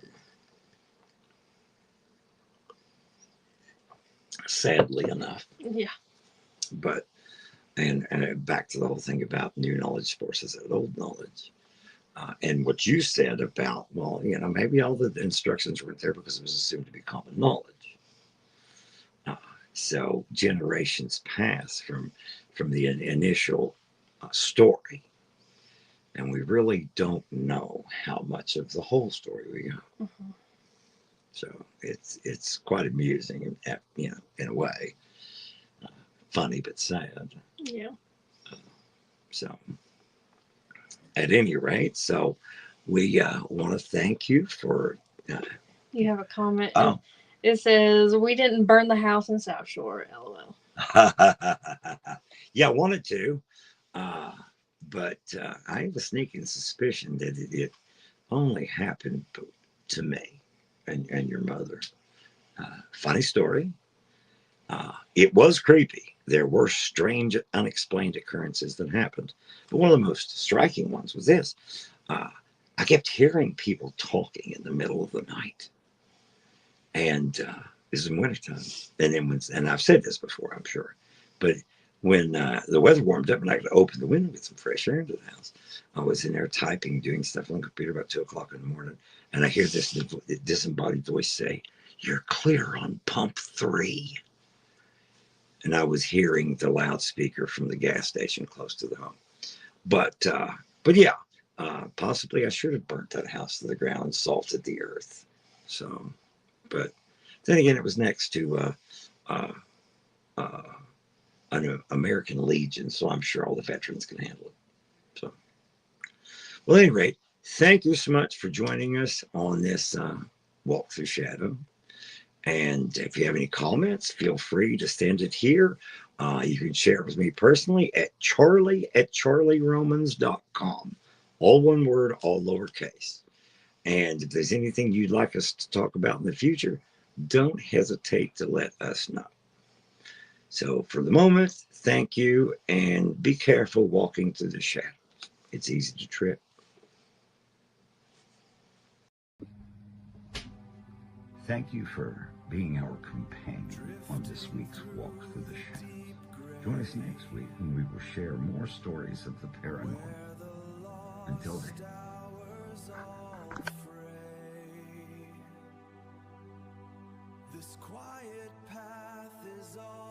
Sadly enough. Yeah. But, and back to the whole thing about new knowledge versus old knowledge. And what you said about, well, maybe all the instructions weren't there because it was assumed to be common knowledge. So generations pass from the initial story, and we really don't know how much of the whole story we got. Mm-hmm. So it's quite amusing, in a way, funny but sad. Yeah. So at any rate, so we want to thank you for. You have a comment. Oh. It says, "We didn't burn the house in South Shore." LOL. Yeah, I wanted to, uh, but I have a sneaking suspicion that it only happened to me and your mother. Funny story. It was creepy. There were strange, unexplained occurrences that happened. But one of the most striking ones was this. Uh, I kept hearing people talking in the middle of the night. And this is in wintertime. And then and I've said this before, I'm sure. But when the weather warmed up and I could open the window and get some fresh air into the house, I was in there typing, doing stuff on the computer about 2 o'clock in the morning. And I hear this disembodied voice say, "You're clear on pump 3." And I was hearing the loudspeaker from the gas station close to the home. But yeah, possibly I should have burnt that house to the ground and salted the earth. So, but then again, it was next to uh, uh, an American Legion, so I'm sure all the veterans can handle it. So, well, at any rate, thank you so much for joining us on this walk through shadow. And if you have any comments, feel free to send it here You can share it with me personally at charlie@charlieromans.com. All one word, all lowercase. And if there's anything you'd like us to talk about in the future, don't hesitate to let us know. So for the moment, thank you, and be careful walking through the shadows. It's easy to trip. Thank you for being our companion on this week's walk through the shadows. Join us next week when we will share more stories of the paranormal. Until then. This quiet path is all